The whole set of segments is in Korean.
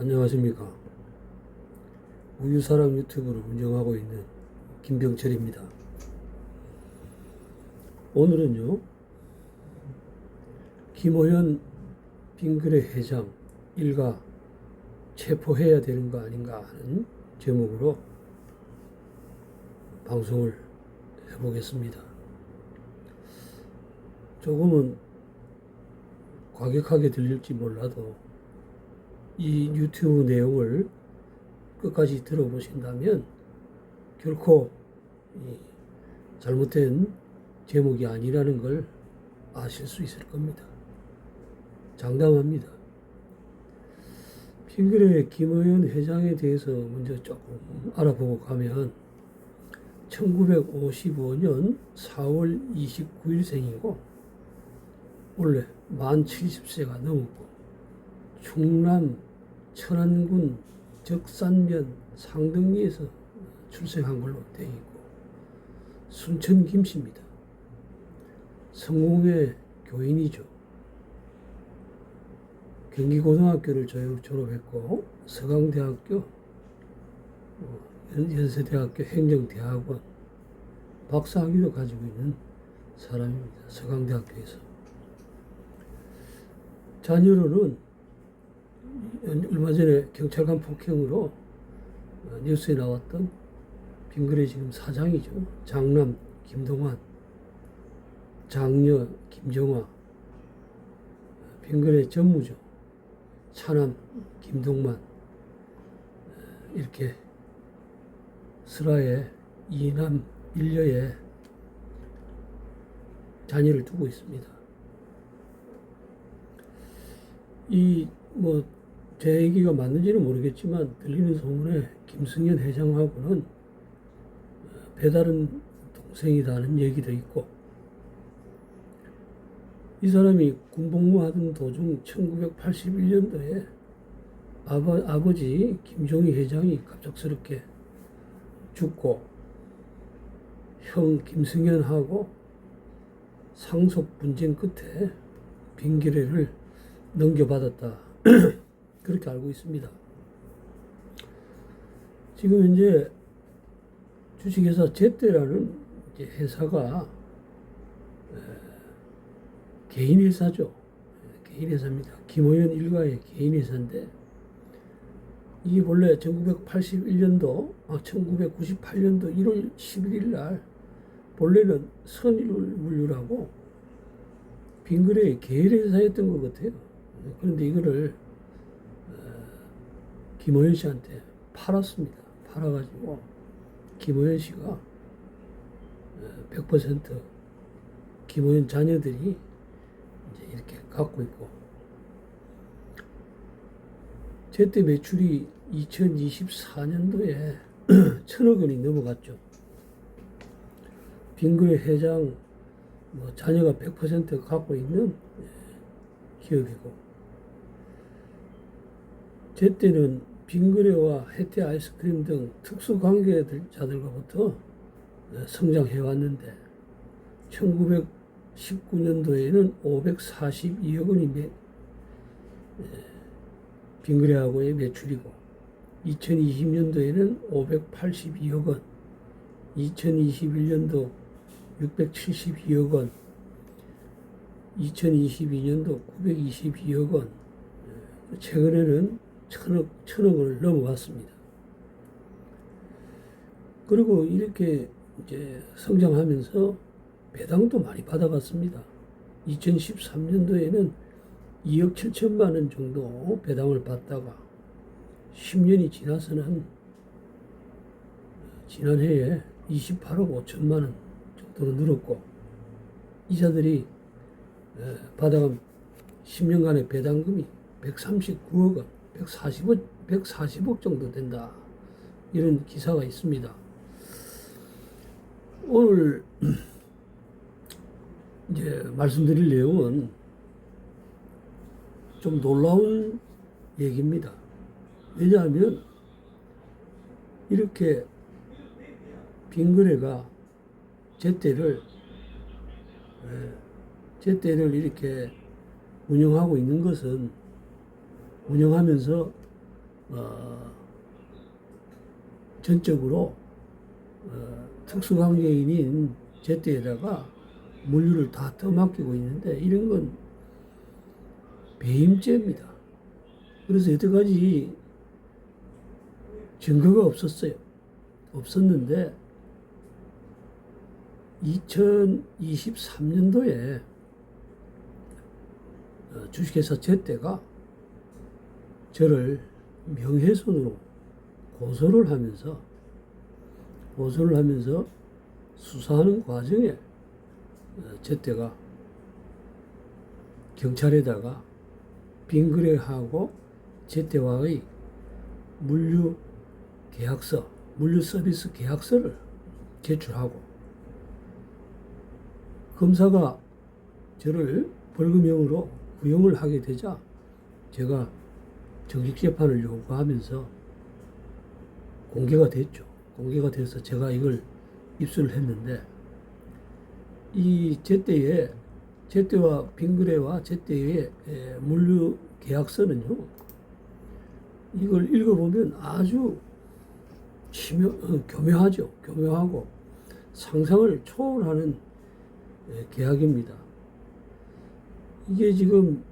안녕하십니까. 우유사랑 유튜브를 운영하고 있는 김병철입니다. 오늘은요, 김호연 빙그레 회장 일가 체포해야 되는 거 아닌가 하는 제목으로 방송을 해보겠습니다. 조금은 과격하게 들릴지 몰라도 이 유튜브 내용을 끝까지 들어보신다면 결코 잘못된 제목이 아니라는 걸 아실 수 있을 겁니다. 장담합니다. 빙그레 김호연 회장에 대해서 먼저 조금 알아보고 가면 1955년 4월 29일생이고 원래 만 70세가 넘었고 충남 천안군 적산면 상등리에서 출생한 걸로 되어 있고 순천 김씨입니다. 성공회 교인이죠. 경기고등학교를 졸업했고 서강대학교, 연세대학교 행정대학원 박사학위도 가지고 있는 사람입니다. 서강대학교에서. 자녀로는 얼마 전에 경찰관 폭행으로 뉴스에 나왔던 빙그레 지금 사장이죠. 장남 김동완, 장녀 김정화, 빙그레 전무죠. 차남 김동만, 이렇게 슬하에 이남 일녀의 자녀를 두고 있습니다. 제 얘기가 맞는지는 모르겠지만 들리는 소문에 김승현 회장하고는 배다른 동생이라는 얘기도 있고, 이 사람이 군복무하던 도중 1981년도에 아버지 김종희 회장이 갑작스럽게 죽고 형 김승현하고 상속 분쟁 끝에 빙그레를 넘겨받았다. 그렇게 알고 있습니다. 지금 현재 주식회사 제때라는 회사가 개인 회사죠. 개인 회사입니다. 김호연 일가의 개인 회사인데 이게 원래 1998년도 1월 11일 날 본래는 선일물류라고 빙그레의 계열 회사였던 것 같아요. 그런데 이거를 김호연 씨한테 팔았습니다. 팔아가지고 김호연 씨가 100% 김호연 자녀들이 이제 이렇게 갖고 있고, 제때 매출이 2024년도에 1,000억 원이 넘어갔죠. 빙그레 회장 자녀가 100% 갖고 있는 기업이고, 제때는 빙그레와 혜태 아이스크림 등 특수 관계자들과부터 성장해 왔는데 1919년도에는 542억 원이 빙그레하고의 매출이고 2020년도에는 582억 원, 2021년도 672억 원, 2022년도 922억 원, 최근에는 1,000억을 넘어갔습니다. 그리고 이렇게 이제 성장하면서 배당도 많이 받아갔습니다. 2013년도에는 2억 7천만 원 정도 배당을 받다가 10년이 지나서는 지난해에 28억 5천만 원 정도로 늘었고, 이자들이 받아간 10년간의 배당금이 139억 원, 140억 정도 된다. 이런 기사가 있습니다. 오늘 이제 말씀드릴 내용은 좀 놀라운 얘기입니다. 왜냐하면 이렇게 빙그레가 제때를 이렇게 운영하고 있는 것은, 운영하면서 전적으로 특수관계인인 제때에다가 물류를 다 떠맡기고 있는데 이런 건 배임죄입니다. 그래서 여태까지 증거가 없었어요. 없었는데 2023년도에 주식회사 제때가 저를 명예훼손으로 고소를 하면서 수사하는 과정에 제때가 경찰에다가 빙그레하고 제때와의 물류 서비스 계약서를 제출하고 검사가 저를 벌금형으로 구형을 하게 되자 제가 정식 재판을 요구하면서 공개가 됐죠. 공개가 돼서 제가 이걸 입수를 했는데 이 제때와 빙그레와 제때의 물류 계약서는요. 이걸 읽어보면 아주 교묘하죠. 교묘하고 상상을 초월하는 계약입니다. 이게 지금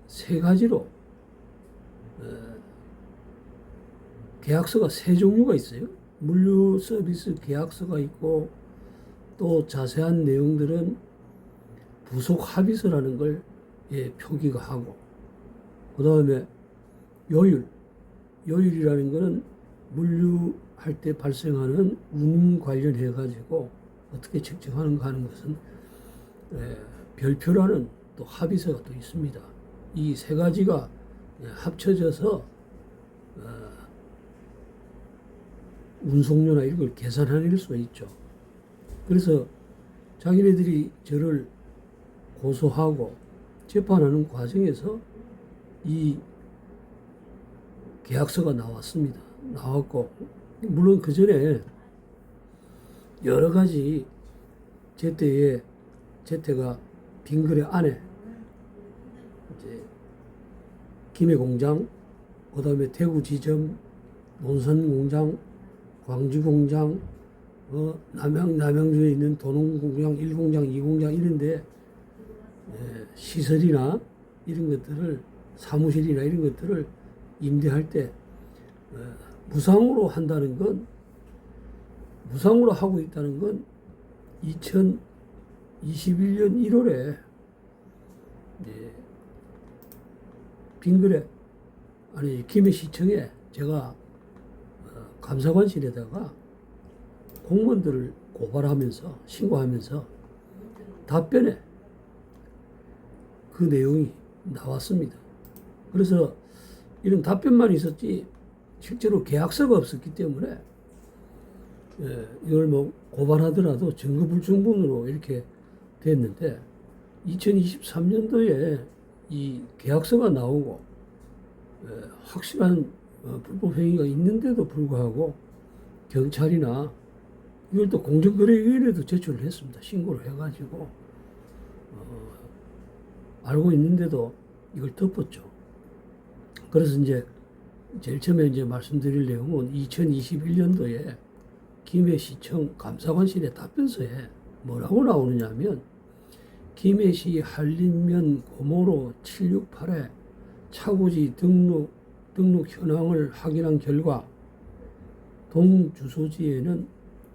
세 가지로 계약서가 세 종류가 있어요. 물류 서비스 계약서가 있고 또 자세한 내용들은 부속 합의서라는 걸 표기가 하고 그 다음에 요율이라는 거는 물류할 때 발생하는 운 관련해 가지고 어떻게 측정하는가 하는 것은 별표라는 또 합의서가 또 있습니다. 이 세 가지가 합쳐져서 운송료나 이런 걸 계산해낼 수가 있죠. 그래서 자기네들이 저를 고소하고 재판하는 과정에서 이 계약서가 나왔습니다. 나왔고 물론 그 전에 여러 가지 제때가 빙그레 안에 이제 김해공장, 그 다음에 대구지점, 논산공장, 광주공장, 남양주에 있는 도농공장, 1공장, 2공장 이런데 시설이나 이런 것들을 사무실이나 이런 것들을 임대할 때 무상으로 한다는 건 무상으로 하고 있다는 건 2021년 1월에 빙그레 김해시청에 제가 감사관실에다가 공무원들을 고발하면서 신고하면서 답변에 그 내용이 나왔습니다. 그래서 이런 답변만 있었지 실제로 계약서가 없었기 때문에 이걸 뭐 고발하더라도 증거 불충분으로 이렇게 됐는데 2023년도에 이 계약서가 나오고 확실한 불법 행위가 있는데도 불구하고 경찰이나 이걸 또 공정거래위원회에도 제출을 했습니다. 신고를 해가지고 알고 있는데도 이걸 덮었죠. 그래서 이제 제일 처음에 이제 말씀드릴 내용은 2021년도에 김해시청 감사관실의 답변서에 뭐라고 나오느냐면 김해시 한림면 고모로 768에 차고지 등록 현황을 확인한 결과 동주소지에는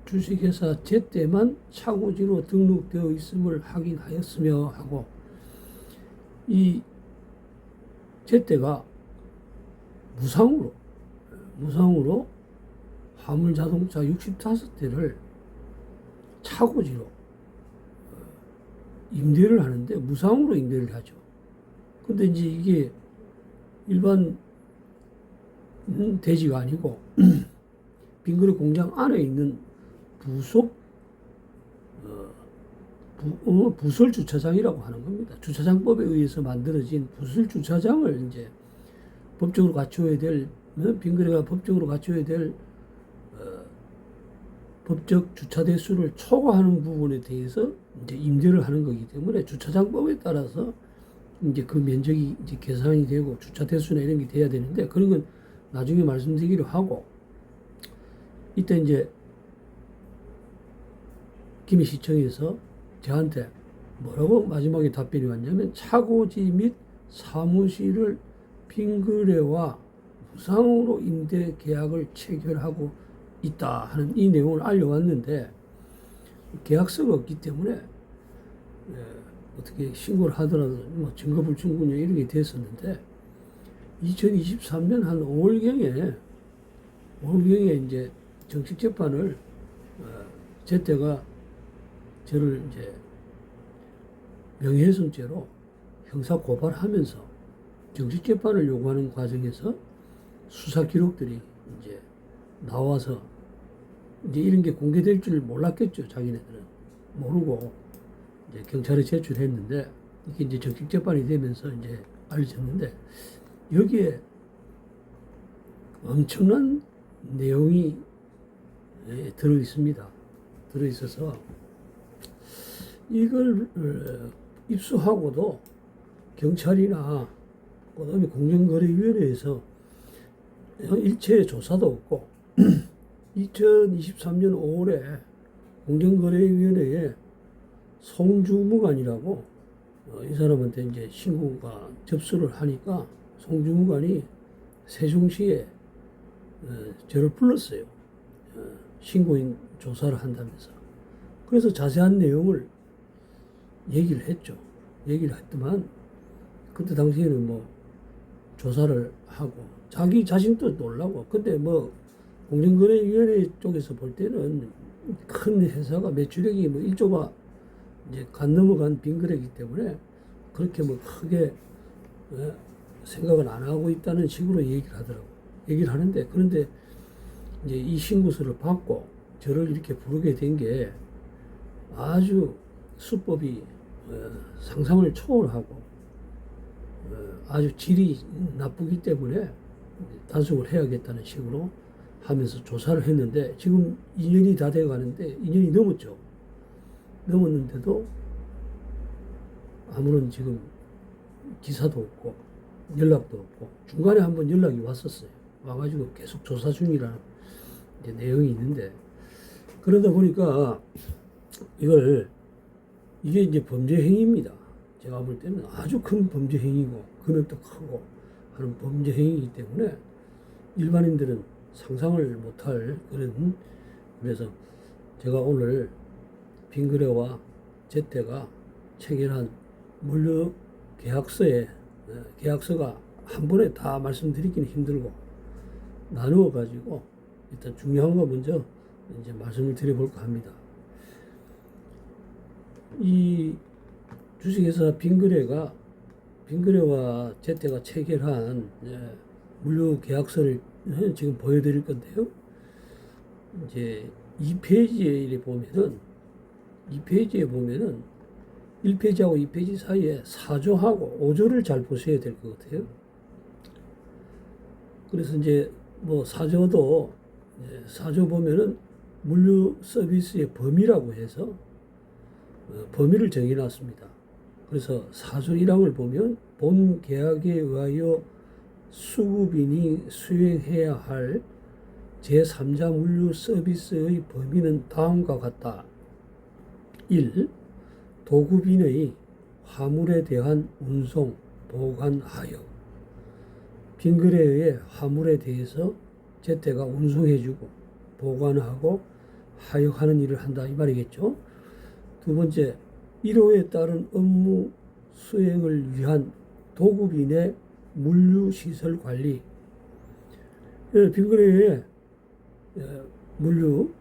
주식회사 제때만 차고지로 등록되어 있음을 확인하였으며 하고 이 제때가 무상으로 화물자동차 65대를 차고지로 임대를 하는데 무상으로 임대를 하죠. 근데 이제 이게 일반 대지가 아니고 빙그레 공장 안에 있는 부설 주차장이라고 하는 겁니다. 주차장법에 의해서 만들어진 부설 주차장을 이제 법적으로 갖춰야 될 빙그레가 법적으로 갖춰야 될 법적 주차 대수를 초과하는 부분에 대해서 이제 임대를 하는 거기 때문에 주차장법에 따라서 이제 그 면적이 이제 계산이 되고 주차 대수나 이런 게 돼야 되는데 그런 건 나중에 말씀드리기로 하고, 이때 이제 김해 시청에서 저한테 뭐라고 마지막에 답변이 왔냐면, 차고지 및 사무실을 빙그레와 무상으로 임대 계약을 체결하고 있다 하는 이 내용을 알려왔는데, 계약서가 없기 때문에 어떻게 신고를 하더라도 뭐 증거불충분이 이런 게 됐었는데, 2023년 한 5월경에 이제 정식 재판을 제때가 저를 이제 명예훼손죄로 형사 고발하면서 정식 재판을 요구하는 과정에서 수사 기록들이 이제 나와서 이제 이런 게 공개될 줄 몰랐겠죠. 자기네들은 모르고 이제 경찰에 제출했는데, 이게 이제 정식 재판이 되면서 이제 알려졌는데, 여기에 엄청난 내용이 들어 있습니다. 들어 있어서 이걸 입수하고도 경찰이나 그다음에 공정거래위원회에서 일체 조사도 없고 2023년 5월에 공정거래위원회에 송주무관이라고 이 사람한테 이제 신고가 접수를 하니까 송주무관이 세종시에 저를 불렀어요. 신고인 조사를 한다면서. 그래서 자세한 내용을 얘기를 했죠. 얘기를 했더만, 그때 당시에는 뭐 조사를 하고 자기 자신도 놀라고. 근데 뭐 공정거래위원회 쪽에서 볼 때는 큰 회사가 매출액이 뭐 1조가 이제 간 넘어간 빙그레이기 때문에 그렇게 뭐 크게 생각을 안 하고 있다는 식으로 얘기를 하더라고. 얘기를 하는데, 그런데 이제 이 신고서를 받고 저를 이렇게 부르게 된 게 아주 수법이 상상을 초월하고 아주 질이 나쁘기 때문에 단속을 해야겠다는 식으로 하면서 조사를 했는데, 지금 2년이 다 돼 가는데 2년이 넘었죠. 넘었는데도 아무런 지금 기사도 없고 연락도 없고, 중간에 한번 연락이 왔었어요. 와가지고 계속 조사 중이라는 이제 내용이 있는데, 그러다 보니까 이게 이제 범죄 행위입니다. 제가 볼 때는 아주 큰 범죄 행위고 금액도 크고 하는 범죄 행위이기 때문에 일반인들은 상상을 못할 그런, 그래서 제가 오늘 빙그레와 제때가 체결한 물류 계약서가 한 번에 다 말씀드리기는 힘들고 나누어 가지고 일단 중요한 거 먼저 이제 말씀을 드려볼까 합니다. 이 주식회사 빙그레와 제때가 체결한 물류 계약서를 지금 보여드릴 건데요. 이제 2페이지에 보면은 1페이지하고 2페이지 사이에 4조하고 5조를 잘 보셔야 될 것 같아요. 그래서 이제 뭐 4조 보면은 물류 서비스의 범위라고 해서 범위를 정해놨습니다. 그래서 4조 1항을 보면 본 계약에 의하여 수급인이 수행해야 할 제3자 물류 서비스의 범위는 다음과 같다. 1. 도급인의 화물에 대한 운송, 보관, 하역. 빙그레의 화물에 대해서 제때가 운송해주고 보관하고 하역하는 일을 한다, 이 말이겠죠. 두 번째, 1호에 따른 업무 수행을 위한 도급인의 물류시설 관리. 빙그레의 물류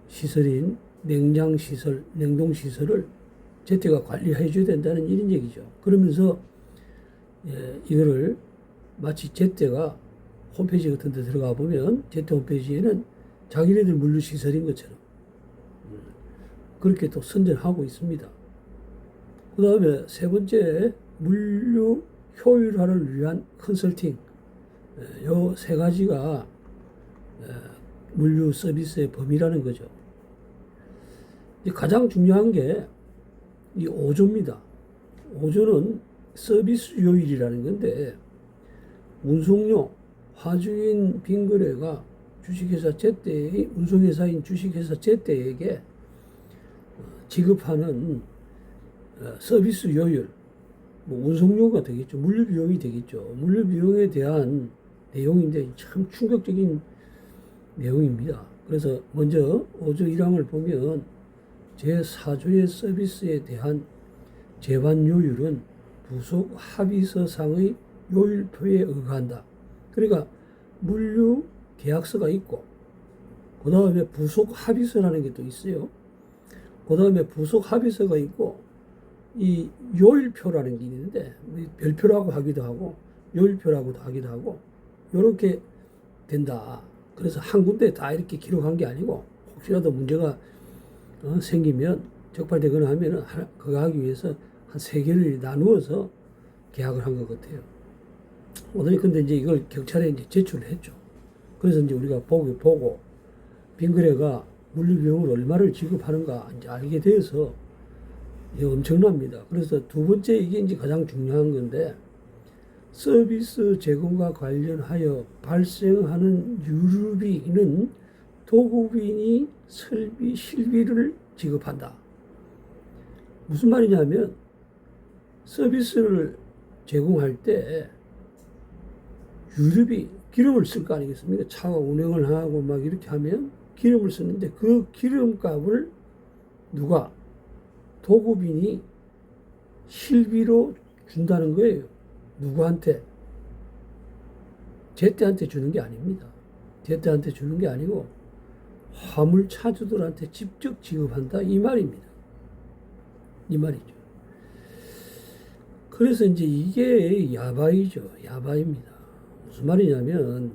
시설인 냉장시설, 냉동시설을 제때가 관리해 줘야 된다는 이런 얘기죠. 그러면서 이거를 마치 제때가 홈페이지 같은 데 들어가 보면 제때 홈페이지에는 자기네들 물류시설인 것처럼 그렇게 또 선전하고 있습니다. 그 다음에 세 번째, 물류 효율화를 위한 컨설팅. 요 세 가지가 물류 서비스의 범위라는 거죠. 가장 중요한 게 이 5조입니다. 5조는 서비스 요일이라는 건데, 운송료, 화주인 빙그레가 주식회사 제때의 운송회사인 주식회사 제때에게 지급하는 서비스 요율, 뭐 운송료가 되겠죠. 물류비용이 되겠죠. 물류비용에 대한 내용인데 참 충격적인 내용입니다. 그래서 먼저 5조 1항을 보면 제4조의 서비스에 대한 제반 요율은 부속 합의서상의 요율표에 의거한다. 그러니까 물류 계약서가 있고 그 다음에 부속 합의서라는 게 또 있어요. 그 다음에 부속 합의서가 있고 이 요율표라는 게 있는데 별표라고 하기도 하고 요율표라고도 하기도 하고 이렇게 된다. 그래서 한 군데 다 이렇게 기록한 게 아니고 혹시라도 문제가 생기면 적발되거나 하면은 그거 하기 위해서 한 3개를 나누어서 계약을 한 것 같아요. 오늘 근데 이제 이걸 경찰에 이제 제출을 했죠. 그래서 이제 우리가 보고 빙그레가 물류비용을 얼마를 지급하는가 이제 알게 되어서 이게 엄청납니다. 그래서 두 번째 이게 이제 가장 중요한 건데 서비스 제공과 관련하여 발생하는 유류비는 도급인이 실비를 지급한다. 무슨 말이냐면 서비스를 제공할 때 유류비, 기름을 쓸 거 아니겠습니까? 차가 운행을 하고 막 이렇게 하면 기름을 쓰는데 그 기름값을 누가 도급인이 실비로 준다는 거예요. 누구한테? 제때한테 주는 게 아닙니다. 제때한테 주는 게 아니고 화물차주들한테 직접 지급한다 이 말입니다. 이 말이죠. 그래서 이제 이게 야바이죠. 야바입니다. 무슨 말이냐면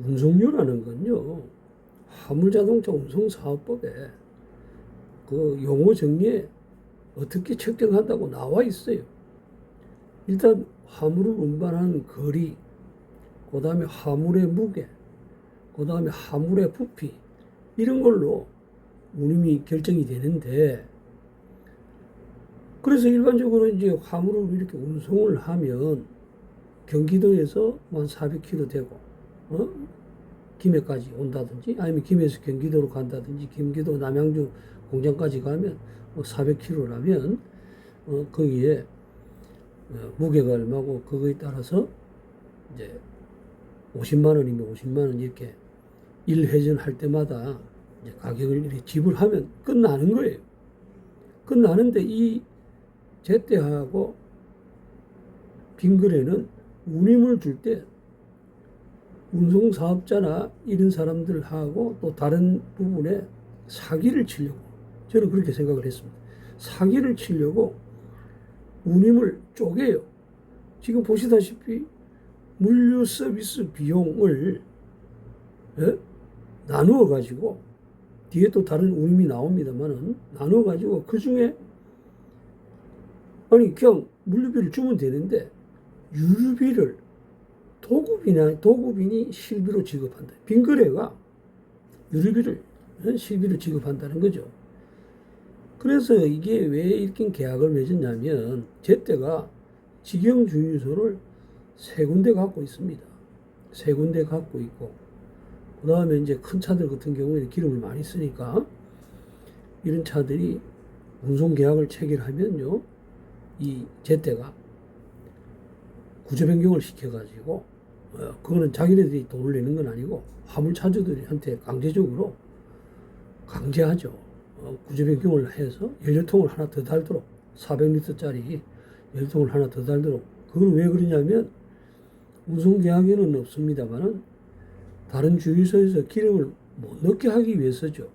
운송료라는 건요. 화물자동차 운송사업법에 그 용어 정리에 어떻게 책정한다고 나와 있어요. 일단 화물을 운반하는 거리, 그 다음에 화물의 무게, 그 다음에 화물의 부피 이런 걸로 운임이 결정이 되는데 그래서 일반적으로 이제 화물을 이렇게 운송을 하면 경기도에서 한 400km 되고 김해까지 온다든지 아니면 김해에서 경기도로 간다든지 경기도 남양주 공장까지 가면 400km라면 거기에 무게가 얼마고 그거에 따라서 이제 50만 원이면 50만 원 이렇게 1회전 할 때마다 이제 가격을 이렇게 지불하면 끝나는 거예요. 끝나는데 이 제때하고 빙그레는 운임을 줄 때 운송사업자나 이런 사람들하고 또 다른 부분에 사기를 치려고 저는 그렇게 생각을 했습니다. 사기를 치려고 운임을 쪼개요. 지금 보시다시피 물류 서비스 비용을 나누어 가지고 뒤에 또 다른 운임이 나옵니다만은 나누어 가지고 그 중에 아니 그냥 물류비를 주면 되는데 유류비를 도급인이 실비로 지급한다. 빙그레가 유류비를 실비로 지급한다는 거죠. 그래서 이게 왜 이렇게 계약을 맺었냐면 제때가 직영주유소를 3군데 갖고 있습니다. 3군데 갖고 있고 그 다음에 이제 큰 차들 같은 경우에는 기름을 많이 쓰니까 이런 차들이 운송 계약을 체결하면요 이 제때가 구조 변경을 시켜가지고 그거는 자기네들이 돈을 내는 건 아니고 화물차주들한테 강제하죠. 구조 변경을 해서 연료통을 하나 더 달도록 400리터짜리 연료통을 하나 더 달도록 그건 왜 그러냐면 운송 계약에는 없습니다만은 다른 주유소에서 기름을 못 넣게 하기 위해서죠.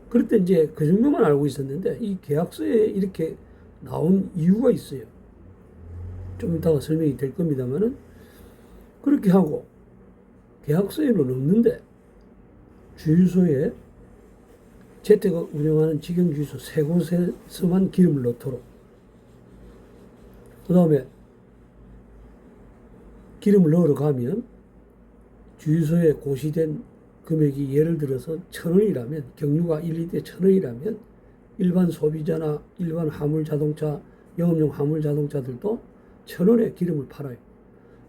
그럴 때 이제 그 정도만 알고 있었는데 이 계약서에 이렇게 나온 이유가 있어요. 좀 이따가 설명이 될 겁니다만은 그렇게 하고 계약서에는 없는데 주유소에 제때가 운영하는 직영주유소 3곳에서만 기름을 넣도록 그 다음에 기름을 넣으러 가면 주유소에 고시된 금액이 예를 들어서 1,000원이라면 경유가 1리터에 1,000원이라면 일반 소비자나 일반 화물자동차 영업용 화물자동차들도 1,000원에 기름을 팔아요.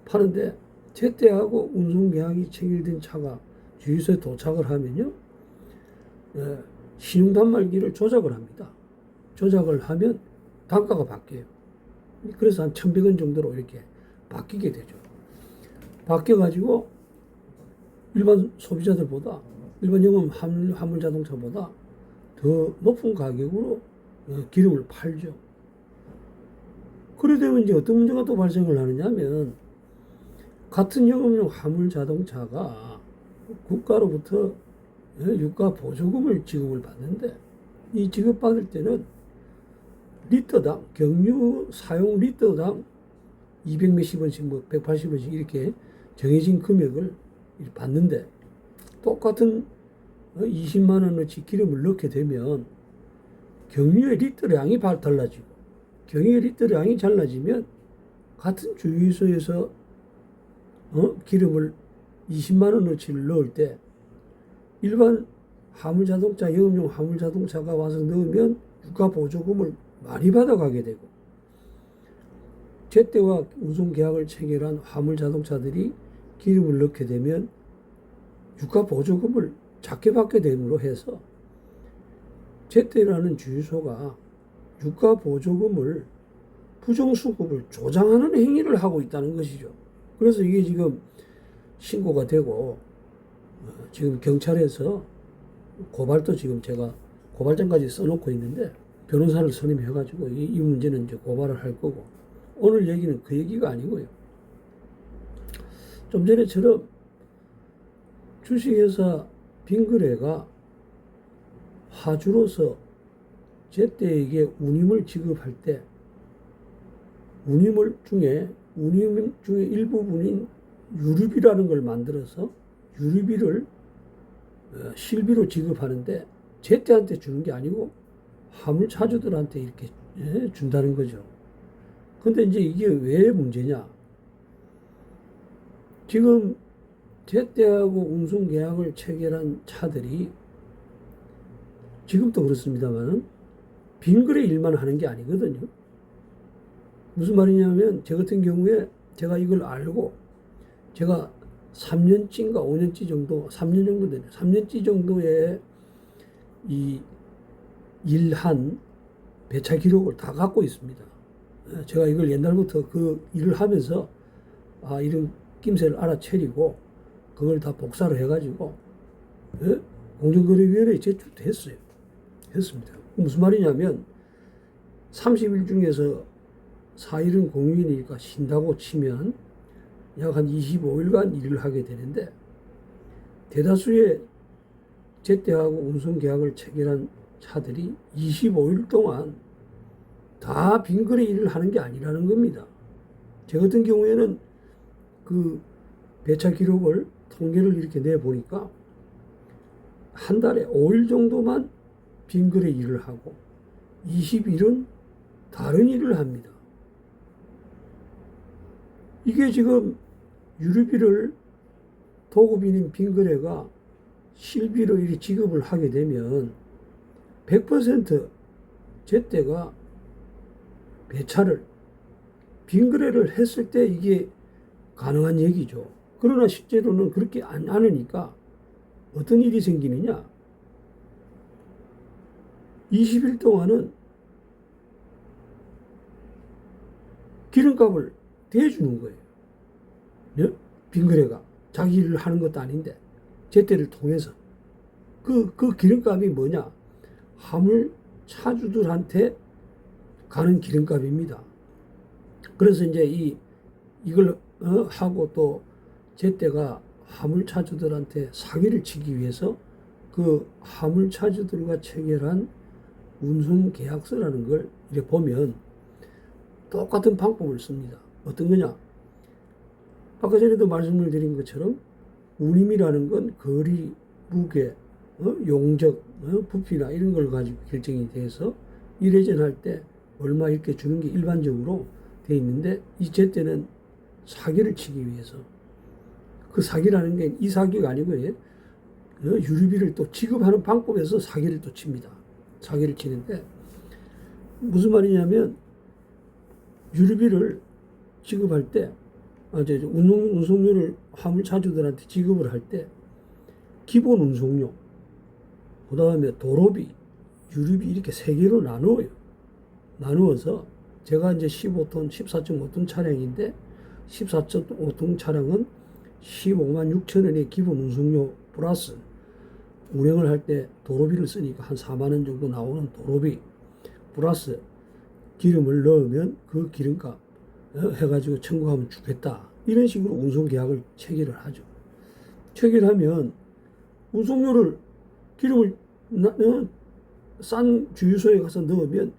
파는데 제때하고 운송계약이 체결된 차가 주유소에 도착을 하면요, 신용 단말기를 조작을 합니다. 조작을 하면 단가가 바뀌어요. 그래서 한 1,100원 정도로 이렇게 바뀌게 되죠. 바뀌어가지고 일반 소비자들보다, 일반 영업 화물 자동차보다 더 높은 가격으로 기름을 팔죠. 그래 되면 이제 어떤 문제가 또 발생을 하느냐면, 같은 영업용 화물 자동차가 국가로부터 유가 보조금을 지급을 받는데, 이 지급받을 때는 리터당, 경유 사용 리터당 200 몇십 원씩, 뭐 180원씩 이렇게 정해진 금액을 받는데, 똑같은 20만 원어치 기름을 넣게 되면 경유의 리터량이 달라지고, 경유의 리터량이 달라지면 같은 주유소에서 기름을 20만 원어치를 넣을 때 일반 화물자동차, 영업용 화물자동차가 와서 넣으면 유가 보조금을 많이 받아가게 되고, 제때와 운송계약을 체결한 화물자동차들이 기름을 넣게 되면 유가 보조금을 작게 받게 됨으로 해서 제때라는 주유소가 유가 보조금을 부정수급을 조장하는 행위를 하고 있다는 것이죠. 그래서 이게 지금 신고가 되고, 지금 경찰에서 고발도, 지금 제가 고발장까지 써놓고 있는데, 변호사를 선임해가지고 이 문제는 이제 고발을 할 거고, 오늘 얘기는 그 얘기가 아니고요. 좀 전에처럼 주식회사 빙그레가 화주로서 제때에게 운임을 지급할 때, 운임 중에 일부분인 유류비라는 걸 만들어서 유류비를 실비로 지급하는데, 제때한테 주는 게 아니고 화물차주들한테 이렇게 준다는 거죠. 근데 이제 이게 왜 문제냐? 지금 제때하고 운송계약을 체결한 차들이 지금도 그렇습니다만 빙그레 일만 하는 게 아니거든요. 무슨 말이냐면, 저 같은 경우에 제가 이걸 알고 제가 3년째인가 5년째 정도, 3년 정도 되네. 3년째 정도의 이 일한 배차 기록을 다 갖고 있습니다. 제가 이걸 옛날부터 그 일을 하면서 이런 낌새를 알아채리고 그걸 다 복사를 해가지고 공정거래위원회에 제출도 했습니다. 무슨 말이냐면, 30일 중에서 4일은 공휴일이니까 쉰다고 치면 약 한 25일간 일을 하게 되는데, 대다수의 제때하고 운송계약을 체결한 차들이 25일 동안 다 빙그레 일을 하는 게 아니라는 겁니다. 저 같은 경우에는 그 배차 기록을, 통계를 이렇게 내보니까 한 달에 5일 정도만 빙그레 일을 하고 20일은 다른 일을 합니다. 이게 지금 유류비를 도급인인 빙그레가 실비로 이렇게 지급을 하게 되면 100% 제때가 배차를, 빙그레를 했을 때 이게 가능한 얘기죠. 그러나 실제로는 그렇게 안 하니까 어떤 일이 생기느냐? 20일 동안은 기름값을 대주는 거예요. 빙그레가 자기 일을 하는 것도 아닌데 제때를 통해서 그 기름값이 뭐냐? 화물 차주들한테 가는 기름값입니다. 그래서 이제 이걸 하고 또 제때가 화물 차주들한테 사기를 치기 위해서 그 화물 차주들과 체결한 운송 계약서라는 걸 이렇게 보면 똑같은 방법을 씁니다. 어떤 거냐? 아까 전에도 말씀을 드린 것처럼 운임이라는 건 거리, 무게, 용적, 부피나 이런 걸 가지고 결정이 돼서 일회전 할 때 얼마 이렇게 주는 게 일반적으로 돼 있는데, 이 제때는 사기를 치기 위해서, 그 사기라는 게 이 사기가 아니고요, 유류비를 또 지급하는 방법에서 사기를 또 칩니다. 사기를 치는데 무슨 말이냐면, 유류비를 지급할 때 운송료를 화물차주들한테 지급을 할 때 기본 운송료, 그 다음에 도로비, 유류비 이렇게 세 개로 나누어요. 나누어서 제가 이제 15톤, 14.5톤 차량인데 14.5톤 차량은 15만 6천 원의 기본 운송료 플러스 운행을 할 때 도로비를 쓰니까 한 4만 원 정도 나오는 도로비 플러스 기름을 넣으면 그 기름값 해가지고 청구하면 주겠다. 이런 식으로 운송계약을 체결을 하죠. 체결하면 운송료를 기름을 싼 주유소에 가서 넣으면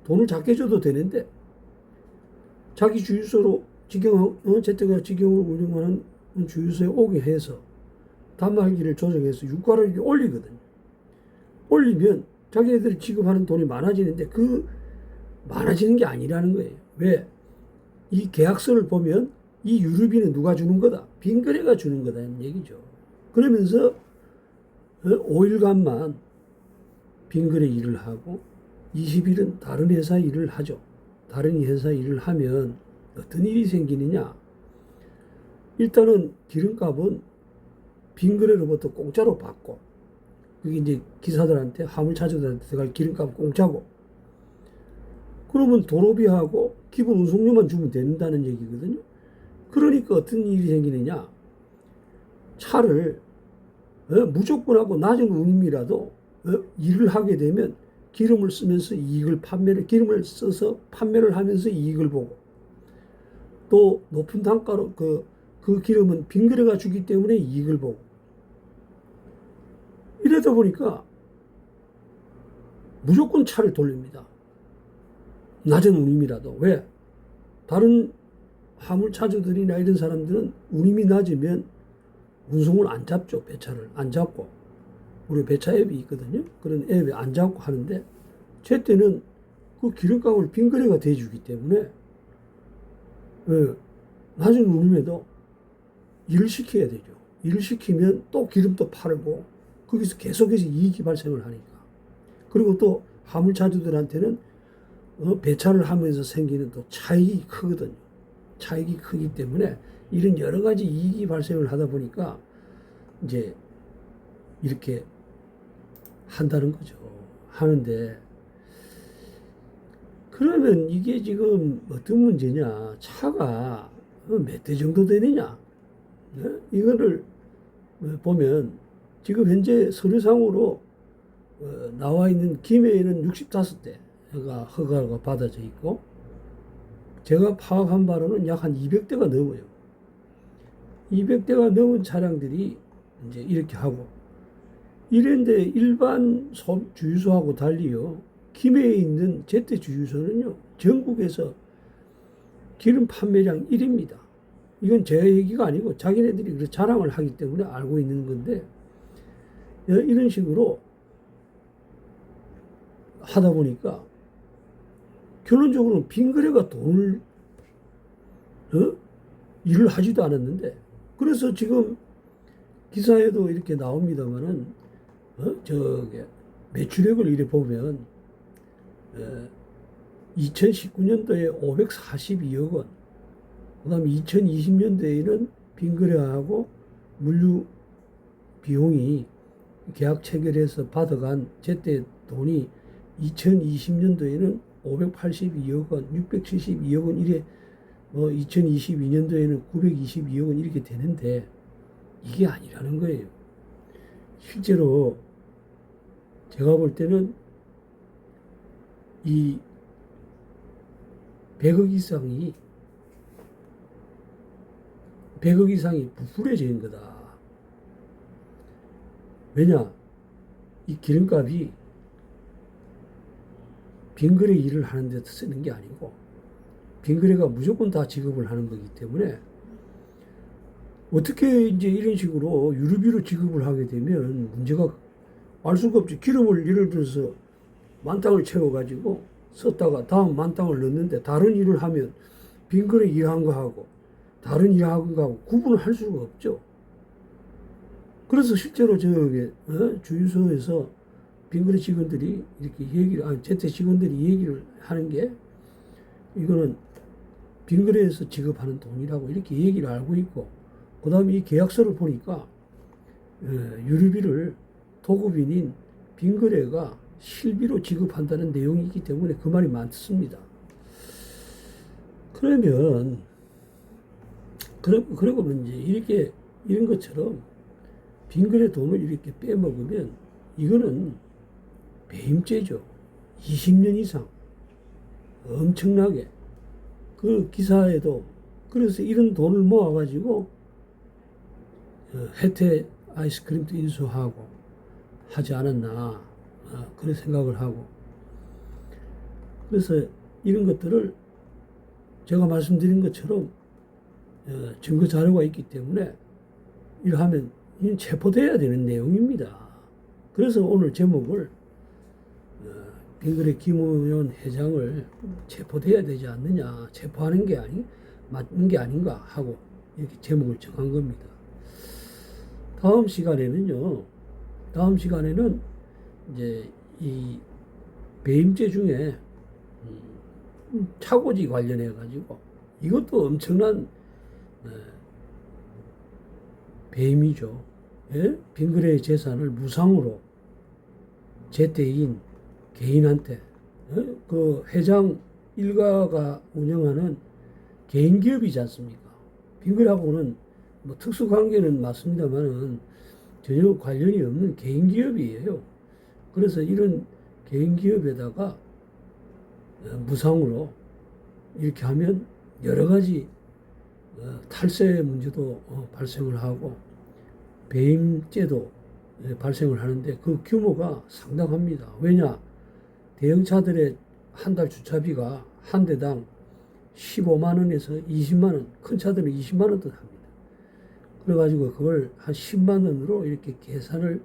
돈을 작게 줘도 되는데 자기 주유소로 제때가 직영으로 운영하는 주유소에 오게 해서 단말기를 조정해서 유가를 올리거든요. 올리면 자기네들이 지급하는 돈이 많아지는데 그 많아지는 게 아니라는 거예요. 왜? 이 계약서를 보면 이 유류비는 누가 주는 거다? 빈거래가 주는 거다는 얘기죠. 그러면서 5일간만 빈거래 일을 하고 20일은 다른 회사 일을 하죠. 다른 회사 일을 하면 어떤 일이 생기느냐? 일단은 기름값은 빈거래로부터 공짜로 받고, 그게 이제 기사들한테, 화물차주들한테 들어갈 기름값 공짜고, 그러면 도로비하고 기본 운송료만 주면 된다는 얘기거든요. 그러니까 어떤 일이 생기느냐? 차를 무조건 하고 낮은 운임이라도 일을 하게 되면 기름을 쓰면서 기름을 써서 판매를 하면서 이익을 보고, 또 높은 단가로 그 기름은 빈거래가 주기 때문에 이익을 보고, 이러다 보니까 무조건 차를 돌립니다. 낮은 운임이라도. 왜? 다른 화물차주들이나 이런 사람들은 운임이 낮으면 운송을 안 잡죠. 배차를 안 잡고. 우리 배차 앱이 있거든요. 그런 앱에 안 잡고 하는데, 제 때는 그 기름값을 빈거래가 돼주기 때문에 낮은 운임에도 일을 시켜야 되죠. 일을 시키면 또 기름도 팔고 거기서 계속해서 이익이 발생을 하니까. 그리고 또 화물차주들한테는 배차를 하면서 생기는 또 차익이 크거든요. 차익이 크기 때문에 이런 여러 가지 이익이 발생을 하다 보니까 이제 이렇게 한다는 거죠. 하는데, 그러면 이게 지금 어떤 문제냐? 차가 몇 대 정도 되느냐? 이거를 보면 지금 현재 서류상으로 나와 있는 김해에는 65대가 허가가 받아져 있고, 제가 파악한 바로는 약 한 200대가 넘어요. 200대가 넘은 차량들이 이제 이렇게 하고, 이런데 일반 주유소하고 달리요, 김해에 있는 제때 주유소는요, 전국에서 기름 판매량 1위입니다. 이건 제 얘기가 아니고 자기네들이 그렇게 자랑을 하기 때문에 알고 있는 건데, 이런 식으로 하다 보니까 결론적으로는 빈거래가 돈을 일을 하지도 않았는데, 그래서 지금 기사에도 이렇게 나옵니다만은 매출액을 이렇게 보면 2019년도에 542억 원, 그 다음에 2020년도에는 빈거래하고 물류 비용이 계약 체결해서 받아간 제때 돈이 2020년도에는 582억 원, 672억 원 이래, 2022년도에는 922억 원 이렇게 되는데, 이게 아니라는 거예요. 실제로 제가 볼 때는 이 100억 이상이 부풀려진 거다. 왜냐? 이 기름값이 빈거래 일을 하는 데 쓰는 게 아니고, 빈거래가 무조건 다 지급을 하는 거기 때문에, 어떻게 이제 이런 식으로 유류비로 지급을 하게 되면 문제가 알 수가 없지. 기름을 예를 들어서 만땅을 채워가지고 썼다가 다음 만땅을 넣는데, 다른 일을 하면 빈거래 일한 거하고 다른 일한 거하고 구분을 할 수가 없죠. 그래서 실제로 주유소에서 빈거래 직원들이 이렇게 제때 직원들이 얘기를 하는 게, 이거는 빙거래에서 지급하는 돈이라고 이렇게 얘기를 알고 있고, 그 다음에 이 계약서를 보니까 유류비를 도급인인 빙거래가 실비로 지급한다는 내용이기 때문에 그 말이 많습니다. 그러면 이제 이렇게 이런 것처럼 빙거래 돈을 이렇게 빼먹으면 이거는 배임죄죠. 20년 이상 엄청나게 그 기사에도 그래서 이런 돈을 모아가지고 혜태 아이스크림도 인수하고 하지 않았나 그런 생각을 하고 그래서 이런 것들을 제가 말씀드린 것처럼 증거 자료가 있기 때문에 이러하면 체포돼야 되는 내용입니다. 그래서 오늘 제목을 빙거래 김우현 회장을 체포돼야 되지 않느냐, 체포하는 게 맞는 게 아닌가 하고 이렇게 제목을 정한 겁니다. 다음 시간에는 이제 이 배임죄 중에 차고지 관련해 가지고 이것도 엄청난 배임이죠. 예? 빙거래 재산을 무상으로 제때인 개인한테 그 회장 일가가 운영하는 개인 기업이지 않습니까? 빙거래하고는 뭐 특수관계는 맞습니다만은 전혀 관련이 없는 개인 기업이에요. 그래서 이런 개인 기업에다가 무상으로 이렇게 하면 여러 가지 탈세 문제도 발생을 하고 배임죄도 발생을 하는데 그 규모가 상당합니다. 왜냐? 대형차들의 한 달 주차비가 한 대당 15만 원에서 20만 원, 큰 차들은 20만 원도 합니다. 그래가지고 그걸 한 10만 원으로 이렇게 계산을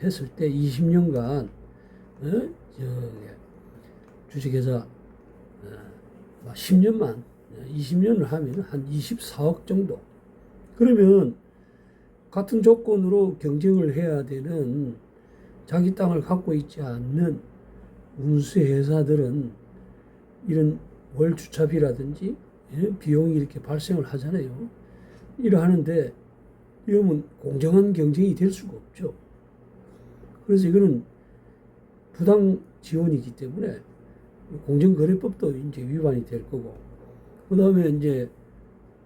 했을 때 20년간 주식회사 10년만 20년을 하면 한 24억 정도. 그러면 같은 조건으로 경쟁을 해야 되는 자기 땅을 갖고 있지 않는 운수회사들은 이런 월 주차비라든지 비용이 이렇게 발생을 하잖아요. 이러하는데 이러면 공정한 경쟁이 될 수가 없죠. 그래서 이거는 부당 지원이기 때문에 공정거래법도 이제 위반이 될 거고, 그 다음에 이제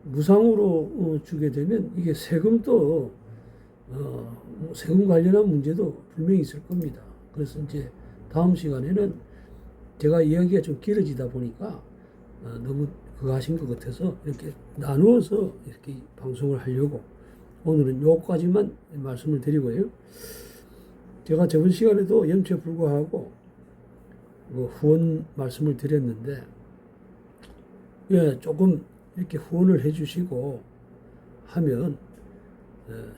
무상으로 주게 되면 이게 세금도 세금 관련한 문제도 분명히 있을 겁니다. 그래서 이제 다음 시간에는 제가 이야기가 좀 길어지다 보니까 너무 그거 하신 것 같아서 이렇게 나누어서 이렇게 방송을 하려고 오늘은 요까지만 말씀을 드리고요. 제가 저번 시간에도 염치에 불구하고 후원 말씀을 드렸는데, 예, 조금 이렇게 후원을 해주시고 하면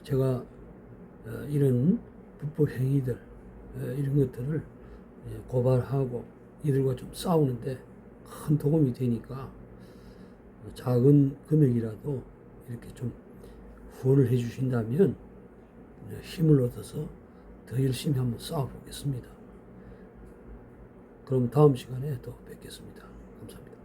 제가 이런 불법 행위들 이런 것들을 고발하고 이들과 좀 싸우는데 큰 도움이 되니까 작은 금액이라도 이렇게 좀 후원을 해주신다면 힘을 얻어서 더 열심히 한번 싸워보겠습니다. 그럼 다음 시간에 또 뵙겠습니다. 감사합니다.